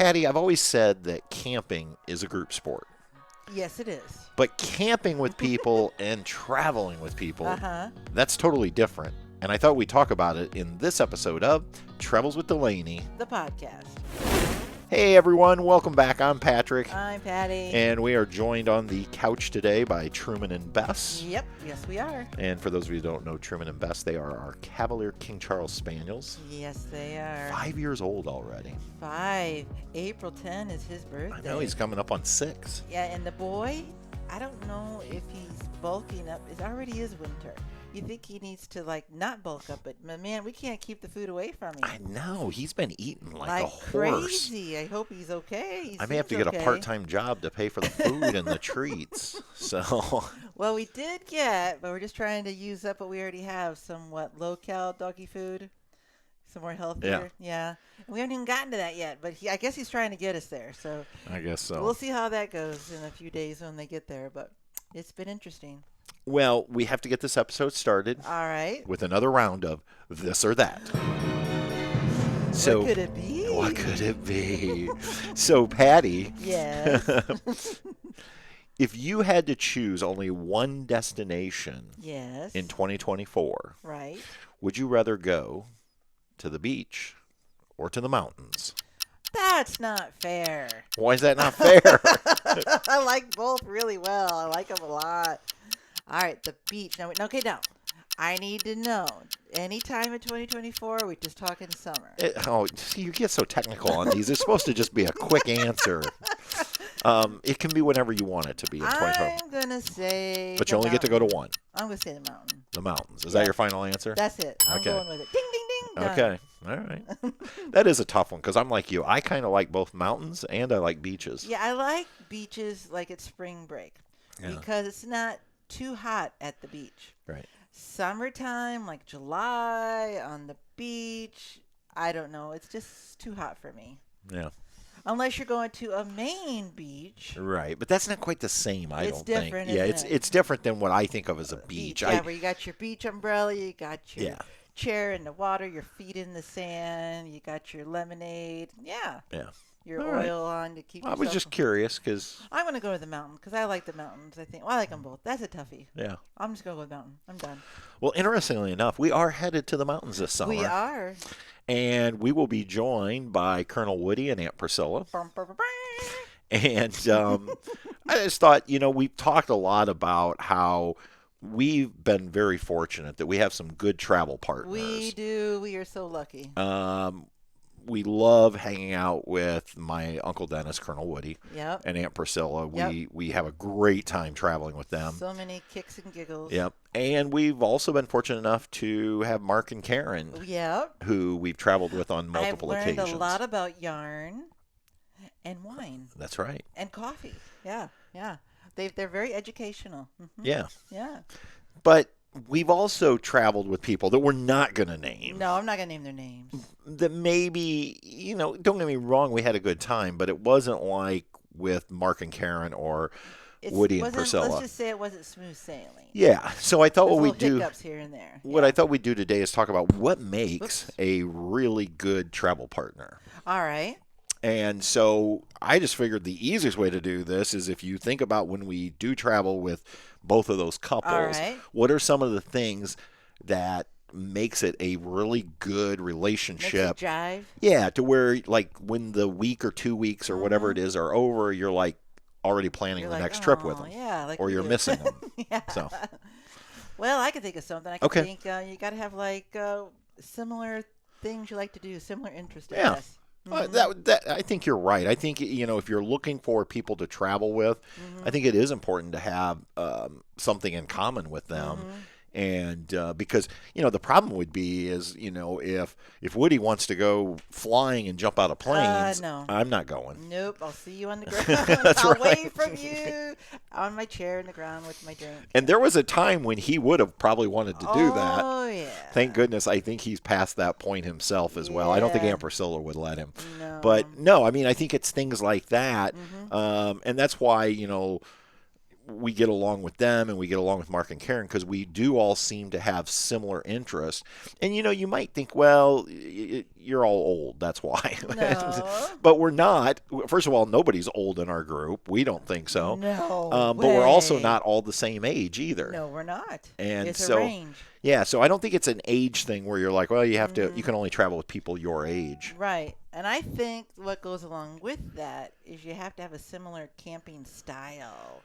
Patty, I've always said that camping is a group sport. Yes, it is. But camping with people and traveling with people, that's totally different. And I thought we'd talk about it in this episode of Travels with Delaney, the podcast. Hey everyone, welcome back. I'm Patrick. I'm Patty. And we are joined on the couch today by Truman and Bess. Yep, yes we are. And for those of you who don't know Truman and Bess, they are our Cavalier King Charles Spaniels. Yes, they are. 5 years old already. 5. April 10 is his birthday. I know, he's coming up on 6. Yeah, and the boy, I don't know if he's bulking up. It already is winter. You think he needs to, not bulk up, but, man, we can't keep the food away from him. I know. He's been eating like a horse. Crazy. I hope he's okay. I may have to get a part-time job to pay for the food and the treats. So. Well, we did get, but we're just trying to use up what we already have, somewhat low-cal doggy food, some more healthier. Yeah. And we haven't even gotten to that yet, but I guess he's trying to get us there. So I guess so. We'll see how that goes in a few days when they get there, but it's been interesting. Well, we have to get this episode started. All right. With another round of this or that. So, what could it be? What could it be? So, Patty. Yes. If you had to choose only one destination in 2024, right, would you rather go to the beach or to the mountains? That's not fair. Why is that not fair? I like both really well. I like them a lot. All right, the beach. Now, I need to know. Any time in 2024, we're just talking summer. You get so technical on these. It's supposed to just be a quick answer. It can be whenever you want it to be in 2024. I'm going to say But you only get to go to one. I'm going to say the mountain. The mountains. Is that your final answer? That's it. I'm going with it. Ding, ding, ding. Done. Okay. All right. That is a tough one because I'm like you. I kind of like both mountains and I like beaches. Yeah, I like beaches like it's spring break because it's not too hot at the beach. Right. Summertime, like July on the beach, I don't know. It's just too hot for me. Yeah. Unless you're going to a main beach. Right. But that's not quite the same, I don't think. It's different, Yeah, isn't it? it's different than what I think of as a beach. Yeah, where you got your beach umbrella, you got your Yeah. chair in the water, your feet in the sand, you got your lemonade. Yeah. Yeah. Your All oil on to keep I was just curious because I'm going to go to the mountain because I like the mountains, I think. Well, I like them both. That's a toughie. Yeah. I'm just going to go with the mountain. I'm done. Well, interestingly enough, we are headed to the mountains this summer. We are. And we will be joined by Colonel Woody and Aunt Priscilla. And I just thought, we've talked a lot about how we've been very fortunate that we have some good travel partners. We do. We are so lucky. We love hanging out with my Uncle Dennis, Colonel Woody, and Aunt Priscilla. We have a great time traveling with them. So many kicks and giggles. Yep. And we've also been fortunate enough to have Mark and Karen, who we've traveled with on multiple occasions. I've learned a lot about yarn and wine. That's right. And coffee. Yeah, yeah. They're very educational. Mm-hmm. Yeah. Yeah. But we've also traveled with people that we're not going to name. No, I'm not going to name their names. That maybe, don't get me wrong, we had a good time, but it wasn't like with Mark and Karen or Woody and Priscilla. Let's just say it wasn't smooth sailing. Yeah. So I thought what we do. Hiccups here and there. What I thought we'd do today is talk about what makes a really good travel partner. All right. And so I just figured the easiest way to do this is if you think about when we do travel with both of those couples, what are some of the things that makes it a really good relationship? Makes it jive? Yeah, to where when the week or 2 weeks or whatever it is are over, you're already planning the next trip with them. Yeah, or you're missing them. Yeah. So. Well, I could think of something. I could think you got to have similar things you like to do, similar interests. Yeah. Yes. Mm-hmm. I think you're right. I think, if you're looking for people to travel with, I think it is important to have something in common with them. Mm-hmm. And because, the problem would be is, if Woody wants to go flying and jump out of planes, no. I'm not going. Nope. I'll see you on the ground. I'll wait from you on my chair in the ground with my drink. And there was a time when he would have probably wanted to do that. Oh, yeah. Thank goodness. I think he's past that point himself as well. I don't think Aunt Priscilla would let him. No. But, no, I think it's things like that. Mm-hmm. And that's why, we get along with them and we get along with Mark and Karen because we do all seem to have similar interests. And, you might think, well, you're all old. That's why. No. But we're not. First of all, nobody's old in our group. We don't think so. No But we're also not all the same age either. No, we're not. And it's so, a range. Yeah, so I don't think it's an age thing where you're like, well, you can only travel with people your age. Right. And I think what goes along with that is you have to have a similar camping style.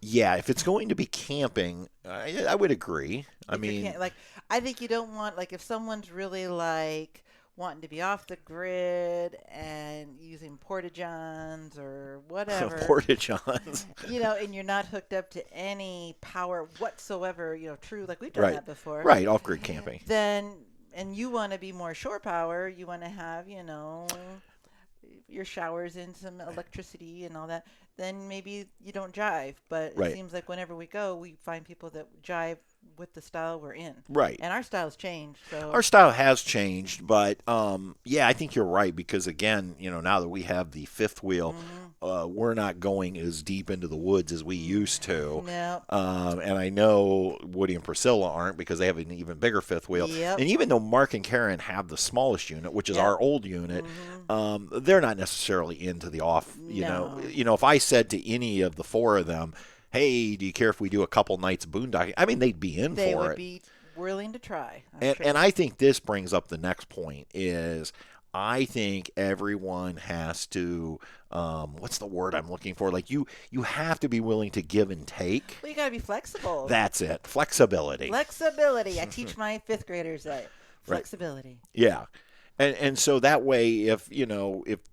Yeah, if it's going to be camping, I would agree. I think you don't want, like, if someone's really, like, wanting to be off the grid and using porta-johns or whatever. Porta-johns. And you're not hooked up to any power whatsoever, true, like we've done that before. Right, off-grid camping. And you want to be more shore power, you want to have, your showers and some electricity and all that, then maybe you don't jive. But it seems like whenever we go, we find people that jive with the style we're in. Right. And our style's changed. So our style has changed, but I think you're right because again, now that we have the fifth wheel, we're not going as deep into the woods as we used to. No. And I know Woody and Priscilla aren't because they have an even bigger fifth wheel. Yep. And even though Mark and Karen have the smallest unit, which is our old unit, they're not necessarily into the off. If I said to any of the four of them, hey, do you care if we do a couple nights boondocking? I mean, they'd be in for it. They would be willing to try. And I think this brings up the next point is I think everyone has to, what's the word I'm looking for? Like you have to be willing to give and take. Well, you got to be flexible. That's it. Flexibility. Flexibility. I teach my fifth graders that. Flexibility. Right. Yeah. And so that way, if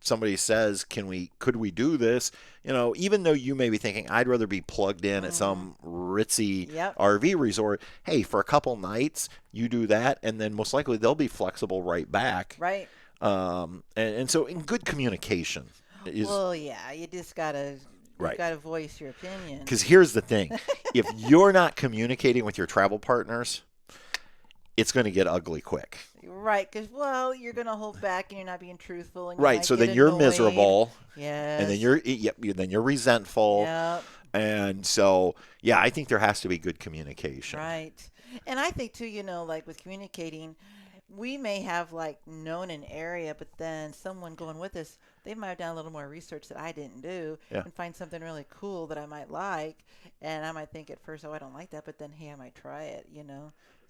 somebody says, could we do this? Even though you may be thinking, I'd rather be plugged in at some ritzy RV resort. Hey, for a couple nights, you do that, and then most likely they'll be flexible right back. Right. And so in good communication. You just gotta. Right. You've got to voice your opinion. Because here's the thing: if you're not communicating with your travel partners, it's going to get ugly quick. Right, because, you're going to hold back and you're not being truthful. And right, so then you're miserable. Yes. And then you're resentful. Yep. And so, I think there has to be good communication. Right. And I think, too, like with communicating, we may have, like, known an area, but then someone going with us, they might have done a little more research that I didn't do and find something really cool that I might like. And I might think at first, I don't like that, but then, hey, I might try it,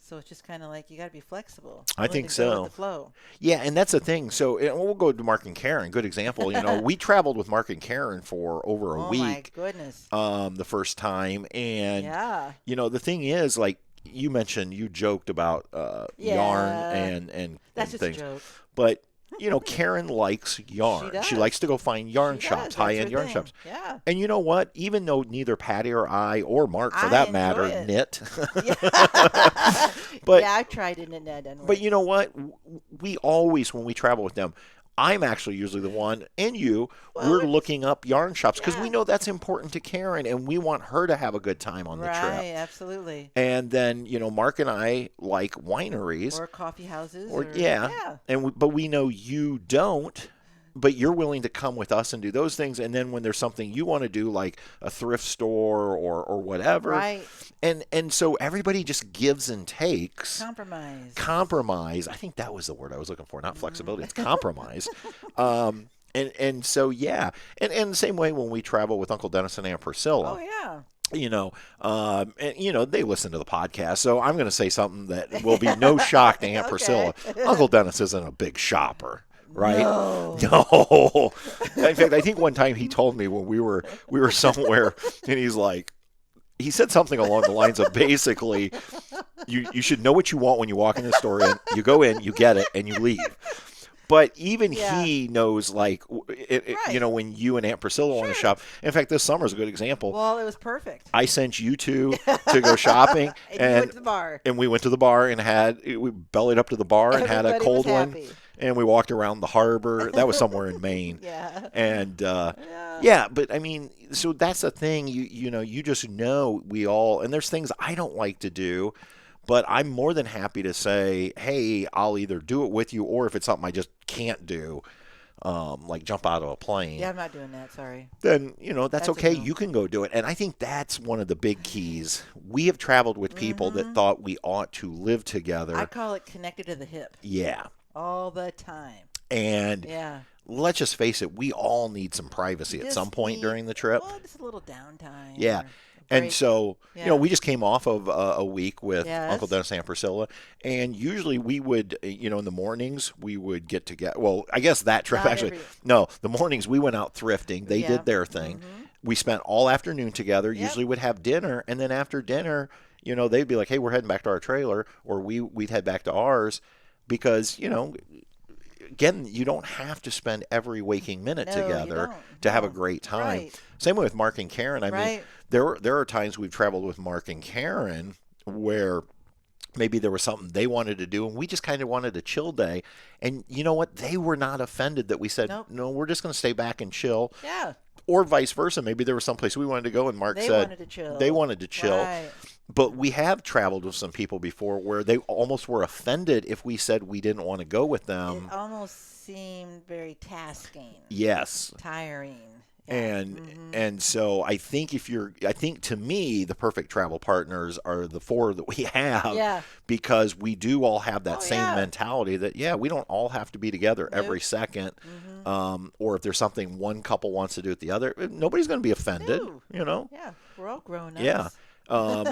So it's just kind of like you got to be flexible. I think so. Go with the flow. Yeah, and that's the thing. So we'll go to Mark and Karen. Good example. We traveled with Mark and Karen for over a week. Oh my goodness. The first time, and the thing is, like you mentioned, you joked about yarn and that's just things, a joke. But Karen likes yarn. She likes to go find yarn shops, high-end yarn shops. Yeah. And you know what? Even though neither Patty or I or Mark, for that matter, knit. But I tried to knit. But you know what? We always, when we travel with them, I'm actually usually the one, and we're looking up yarn shops because we know that's important to Karen, and we want her to have a good time on the trip. Right, absolutely. And then, Mark and I like wineries. Or coffee houses. But we know you don't, but you're willing to come with us and do those things. And then when there's something you want to do, like a thrift store or whatever. Right. And so everybody just gives and takes. Compromise. I think that was the word I was looking for, not flexibility. It's compromise. And so, And the same way when we travel with Uncle Dennis and Aunt Priscilla. Oh, yeah. They listen to the podcast, so I'm going to say something that will be no shock to Aunt Priscilla. Uncle Dennis isn't a big shopper. Right? No. In fact, I think one time he told me when we were somewhere, and he said something along the lines of basically, you should know what you want when you walk in the store, and you go in, you get it, and you leave. But even he knows, like, when you and Aunt Priscilla want to shop. In fact, this summer is a good example. Well, it was perfect. I sent you two to go shopping. and you went to the bar. And we went to the bar and we bellied up to the bar and had a cold one. And we walked around the harbor. That was somewhere in Maine. Yeah. And, but I mean, so that's the thing. You just know we all, and there's things I don't like to do. But I'm more than happy to say, hey, I'll either do it with you, or if it's something I just can't do, like jump out of a plane. Yeah, I'm not doing that. Sorry. Then, that's a okay. no. You can go do it. And I think that's one of the big keys. We have traveled with people that thought we ought to live together. I call it connected to the hip. Yeah. All the time. And yeah. Let's just face it, we all need some privacy at some point during the trip. Well, just a little downtime. Yeah. And so, we just came off of a week with Uncle Dennis and Priscilla, and usually we would, in the mornings, we would get together. Well, I guess that trip no, the mornings we went out thrifting. They did their thing. We spent all afternoon together, usually would have dinner, and then after dinner, they'd be like, hey, we're heading back to our trailer, or we'd head back to ours because, again, you don't have to spend every waking minute together to have a great time. Right. Same way with Mark and Karen. I mean, there are times we've traveled with Mark and Karen where maybe there was something they wanted to do, and we just kind of wanted a chill day. And you know what? They were not offended that we said, no, we're just going to stay back and chill. Yeah. Or vice versa. Maybe there was someplace we wanted to go, and Mark said they wanted to chill. Right. But we have traveled with some people before where they almost were offended if we said we didn't want to go with them. It almost seemed very tasking. Yes. Tiring. Yeah. And so I think to me, the perfect travel partners are the four that we have because we do all have that same mentality that, we don't all have to be together every second. Or if there's something one couple wants to do with the other, nobody's going to be offended, Yeah, we're all grown ups. Yeah. And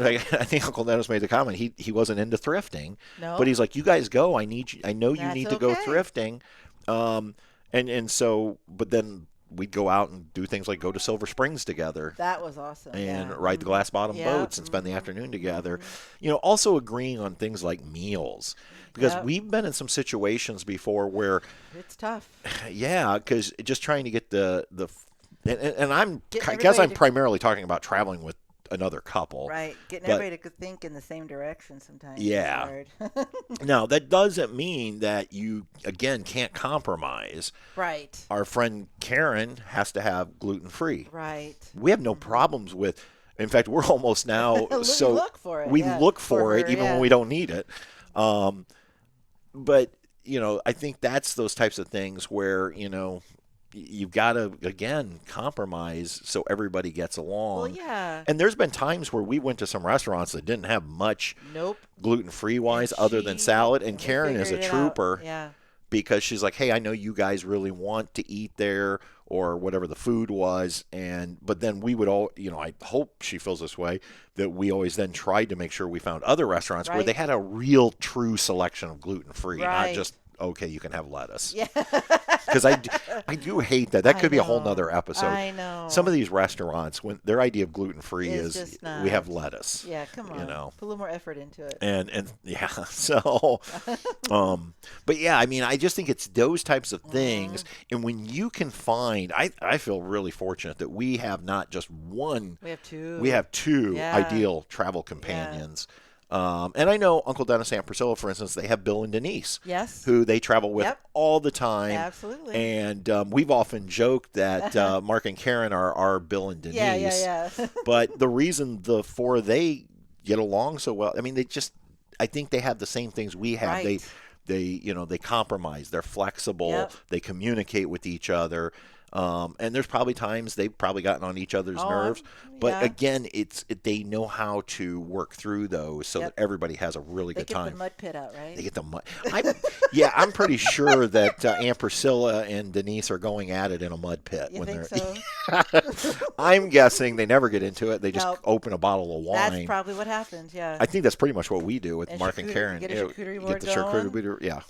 I think Uncle Dennis made the comment. He wasn't into thrifting, but he's like, "You guys go. I know you need to go thrifting." And so, but then we'd go out and do things like go to Silver Springs together. That was awesome. And ride the glass bottom boats and spend the afternoon together. Also agreeing on things like meals. Because we've been in some situations before where it's tough. Yeah, because just trying to get and I guess I'm primarily talking about traveling with another couple. Right. Getting everybody to think in the same direction sometimes. Yeah. Now, that doesn't mean that you, again, can't compromise. Right. Our friend Karen has to have gluten-free. Right. We have no problems with, in fact, we're almost now, so look for it. We look for it even when we don't need it. But, I think that's those types of things where, you've got to, again, compromise so everybody gets along. Well, yeah. And there's been times where we went to some restaurants that didn't have much gluten-free wise other than salad. And Karen is a trooper because she's like, hey, I know you guys really want to eat there or whatever the food was. But then we would all, I hope she feels this way, that we always then tried to make sure we found other restaurants where they had a real true selection of gluten-free, not just, okay, you can have lettuce. Yeah. Because I do hate that. That could be a whole nother episode. I know. Some of these restaurants, when their idea of gluten-free is we have lettuce. Yeah, come on. Put a little more effort into it. And yeah, so, but yeah, I mean, I just think it's those types of things. And when you can find, I feel really fortunate that we have not just one. We have two. We have two ideal travel companions. And I know Uncle Dennis and Priscilla, for instance, they have Bill and Denise, who they travel with all the time. Absolutely. And we've often joked that Mark and Karen are Bill and Denise. Yeah. But the reason the four they get along so well, I mean, I think they have the same things we have. Right. They compromise. They're flexible. They communicate with each other. And there's probably times they've probably gotten on each other's nerves. But again, they know how to work through those so that everybody has a really good time. They get the mud pit out, right? They get the mud. I'm pretty sure that Aunt Priscilla and Denise are going at it in a mud pit. You think so? I'm guessing they never get into it. They just open a ball of wine. That's probably what happens, yeah. I think that's pretty much what we do with Mark and Karen. Get a charcuterie board Get the charcuterie board, Yeah.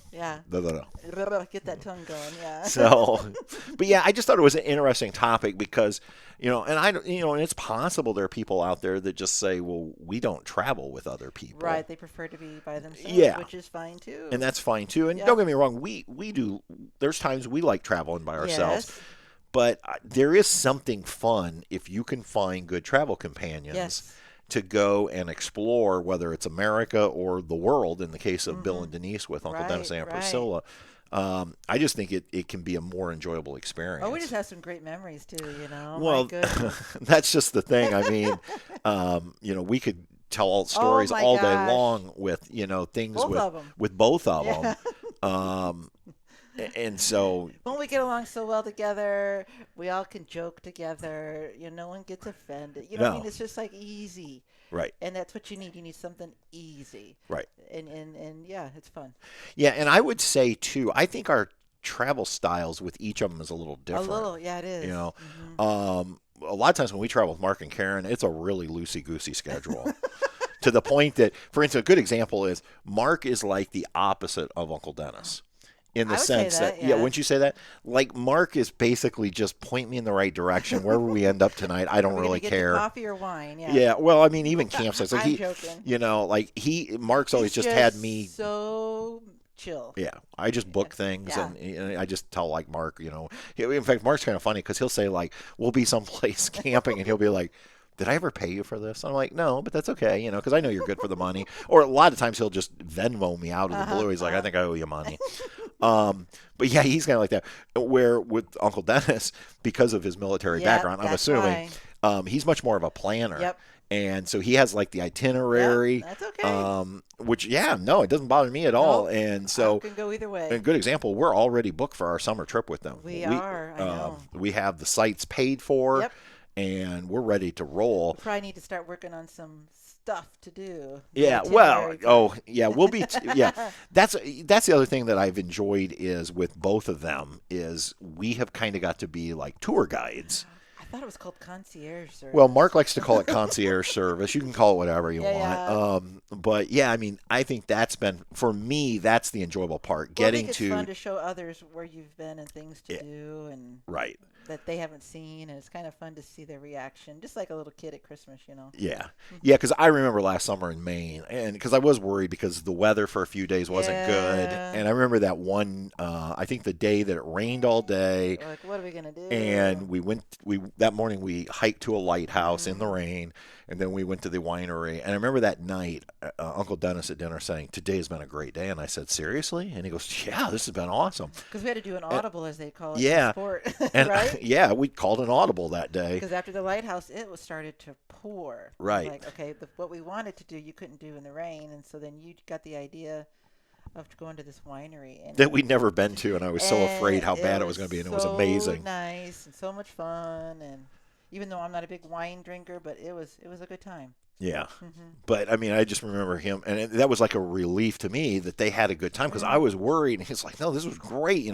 Get that tongue going, yeah. So, but yeah, I just thought it was an interesting topic because, and it's possible there are people out there that just say, well, we don't travel with other people. Right, they prefer to be by themselves, which is fine too. And that's fine too. And don't get me wrong, we do, there's times we like traveling by ourselves. Yes. But there is something fun if you can find good travel companions to go and explore, whether it's America or the world, in the case of Bill and Denise with Uncle Dennis and Priscilla. I just think it can be a more enjoyable experience. Oh, we just have some great memories too, Well, that's just the thing. I mean, we could tell stories all day long with, things with both of them. And so when we get along so well together, we all can joke together. No one gets offended. You know what I no, mean? It's just like easy. right, And that's what you need. You need something easy. right. And yeah, it's fun. Yeah, and I would say too, I think our travel styles with each of them is a little A different. little, yeah, it is. A lot of times when we travel with Mark and Karen, it's a really loosey-goosey schedule. To the point that, for instance, a good example is Mark is like the opposite of Uncle Dennis. In the I would sense say that, yeah, yes. wouldn't you say that? Like Mark is basically just point me in the right direction. Wherever we end up tonight, I don't Are we really gonna get care. the coffee or wine? Yeah. Yeah, well, I mean, even campsites, like I'm joking. Mark's always He's just had me. so chill. Yeah, I just book things Yeah. and I just tell like Mark, in fact, Mark's kind of funny because he'll say like, we'll be someplace camping and he'll be like, did I ever pay you for this? I'm like, no, but that's okay, because I know you're good for the money. Or a lot of times he'll just Venmo me out of the blue. He's like, I think I owe you money. But yeah, he's kind of like that. Where with Uncle Dennis, because of his military background, I'm assuming he's much more of a planner. Yep. And so he has like the itinerary. That's okay. Which, yeah, no, it doesn't bother me at all. Nope. And so, I can go either way. a good example, we're already booked for our summer trip with them. We are. I know. We have the sites paid for. Yep. And we're ready to roll. We probably need to start working on some stuff to do. Yeah, well, we'll be. That's the other thing that I've enjoyed is with both of them is we have kind of got to be like tour guides. I thought it was called concierge service. Well, Mark likes to call it concierge service. You can call it whatever you want. Yeah. But yeah, I mean, I think that's been for me. That's the enjoyable part. I think it's fun to show others where you've been and things to do and right. that they haven't seen, and it's kind of fun to see their reaction, just like a little kid at Christmas, Yeah, because I remember last summer in Maine, and because I was worried because the weather for a few days wasn't good, and I remember that one, I think the day that it rained all day. Like, what are we gonna do? And that morning we hiked to a lighthouse in the rain, and then we went to the winery. And I remember that night, Uncle Dennis at dinner saying, "Today has been a great day." And I said, "Seriously?" And he goes, "Yeah, this has been awesome." Because we had to do an audible, as they call it, yeah, in sport, and right? Yeah, we called an audible that day. Because after the lighthouse, it was started to pour. Right. Like, okay, what we wanted to do, you couldn't do in the rain, and so then you got the idea of going to this winery that we'd never been to, and I was so afraid how bad it was going to be, and it was amazing. Nice and so much fun, and even though I'm not a big wine drinker, but it was a good time. Yeah, but I mean, I just remember him, and that was like a relief to me that they had a good time because I was worried, and he's like, "No, this was great,"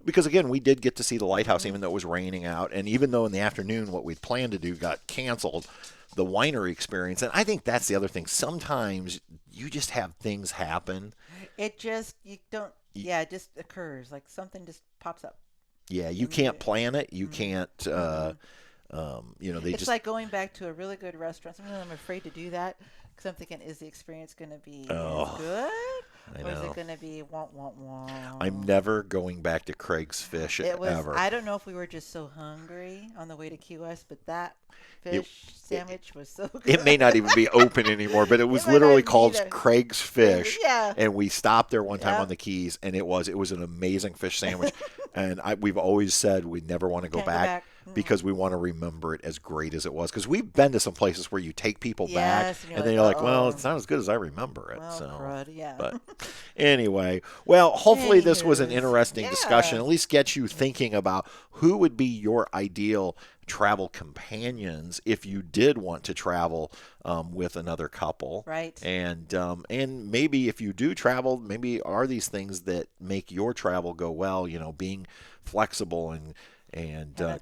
because again, we did get to see the lighthouse even though it was raining out, and even though in the afternoon what we'd planned to do got canceled, the winery experience, and I think that's the other thing. Sometimes you just have things happen. It just it just occurs, like something just pops up. Yeah, you can't plan it. You can't. It's like going back to a really good restaurant. Sometimes I'm afraid to do that because I'm thinking, is the experience going to be as good? I know. Or is it going to be wah? I'm never going back to Craig's Fish ever. I don't know if we were just so hungry on the way to Key West, but that fish sandwich was so good. It may not even be open anymore, but it was literally called Craig's Fish. Yeah. And we stopped there one time on the Keys, and it was an amazing fish sandwich. And we've always said we never want to go back. Because we want to remember it as great as it was. Because we've been to some places where you take people back, and then you're like, well, it's not as good as I remember it. Crud, yeah. But anyway, well, hopefully this was an interesting discussion. At least get you thinking about who would be your ideal travel companions if you did want to travel with another couple. Right. And maybe if you do travel, maybe are these things that make your travel go well, being flexible and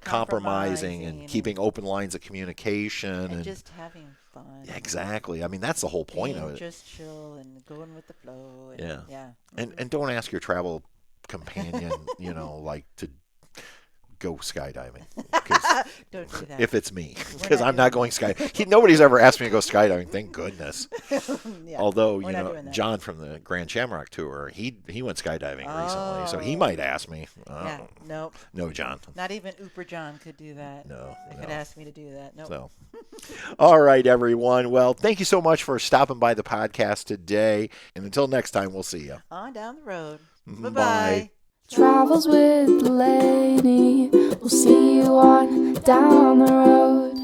compromising and keeping open lines of communication and just having fun. Exactly. I mean, that's the whole point of it. Just chill and going with the flow. And don't ask your travel companion, like to go skydiving. Don't do that. If it's me, because I'm not going skydiving. Nobody's ever asked me to go skydiving. Thank goodness. Although John from the Grand Shamrock tour, he went skydiving recently, so he might ask me. Nope. No, John. Not even Ooper John could do that. No. They could ask me to do that. Nope. So. All right, everyone. Well, thank you so much for stopping by the podcast today, and until next time, we'll see you on down the road. Bye. Bye. Travels with the lady. We'll see you on down the road.